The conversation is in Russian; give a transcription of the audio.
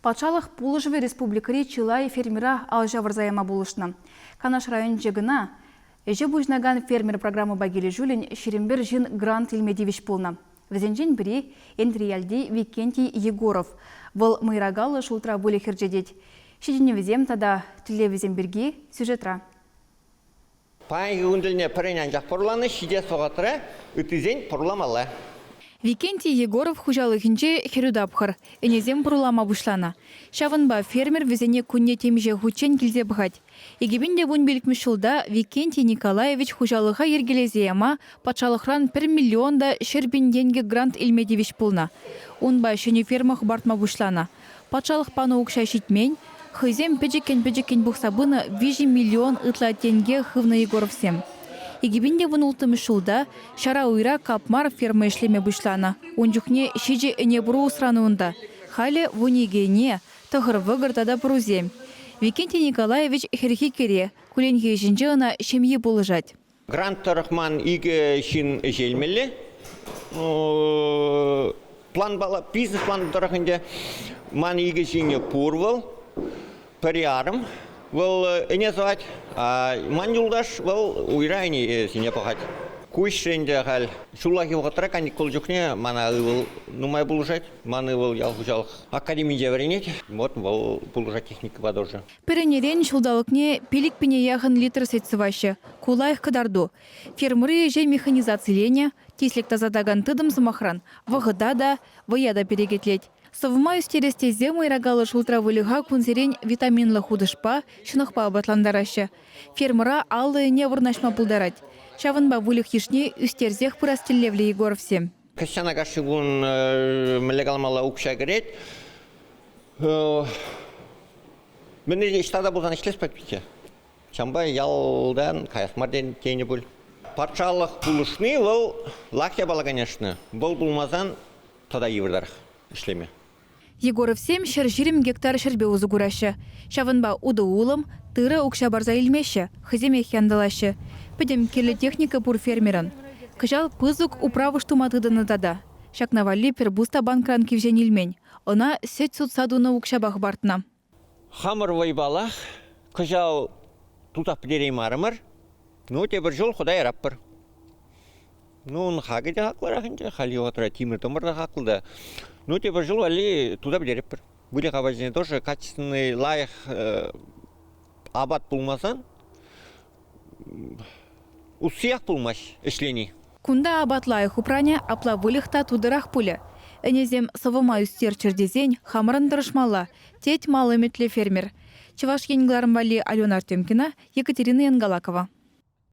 Патшалық Пулышве республикари Чилай фермера алжа варзаяма булышны. Канаш район жегына Эже бұжнаган фермер программы багелі жүлін шерембер жин грант илмедевич полна. Візенжен бірі Энтриялди Викентий Егоров. Бұл мыйрагалы шултра бөлі херджедет. Шедіне візем тада түле візем бірге сюжетра. Пайғы үнділіне пірінен жақ пұрланы шиде соғатыра үтізен пұрламалы. Викентий Егоров хужалыгинче херюдапхар, энезем пурлама бушлана. Шавынба фермер везене кунне темже хучен килзе бхать. Егебинде бун беликмешулда Викентий Николаевич хужалыга ергелезеяма патшалыхран 1 миллионда шербин деньги грант илмедевич пулна. Унба шене фермах бартма бушлана. Патшалых пану укша шитмень, хызем педжекен бухсабына 5 миллион ытла тенге хывна Егоровсем. Егебинде вон ултымышулда шара уйра капмар ферма ишлеме бушлана. Унжухне шиже эне буру усрануында. Халі вунигене тығыр выгыртада бурузем. Викентий Николаевич херхи кере, куленге жинжығына шемье болыжать. Грант тұрықман игі шин желмелі. Бизнес план тұрықынде ман игі жине пурвал, париарым. Вол эне звать, а ман юлдаш вол уйрайни сине пахать. Куйшенде хал шулахи вогатра каникул жукне мана вол нумай булжать, маны вол ялгужал академия вренет, вот вол булжать техника подороже. Перенерен шулдалыкне пилик пене яхан литр сетсываще, кулайх кадарду. Фермеры же механизацилене, тислик тазадаган тыдым замахран, вагыдада, ваяда перегетлеть. Совмаю стересте зема и рогалы шултра вылига кунзерень витаминлы худышпа, шынықпа батландарашы. Фермера аллы не вырнашма пулдарать. Шавынба вылих ешне үстерзех пырастеллевле Егоровсе. Кащана кашыгун млегалмала укша керет. Мен штада булдан ишлеспек бите. Чамба ялдан каясмарден тени бул. Патшалық пулышны вол лахя бала, конечно. Бол булмазан тада еврдарх ишлеме. Егоровсем шер гектар шербе узугурашы. Шавынба уды улым, тыры укша барза илмеші, хыземе хяндалашы. Педем келі техника пур фермеран. Кыжал пызук управы штуматыдыны тада. Шакнавали пербуста банкран кивжен илмень. Она сет суд садуна укшабах бартна. Хамыр вайбалах, кыжал тутап дерей марымыр. Ну, тебір жол худай раппыр. Ну, хагы да хақлар ахынча, хали отра тимір томыр да хақлда. Ну, тебір жол али туда бдереппір. Будет хабазіне тоже качественный лайх абат пулмасан, усияқ пулмаш ішлени. Кунда абат лайх упраня апла вылихта тудырах пуля. Энезем савыма үстер чердезень хамырын дырышмала, теть малы метле фермер. Чеваш енгларым вали Алена Артемкина, Екатерина Янгалакова.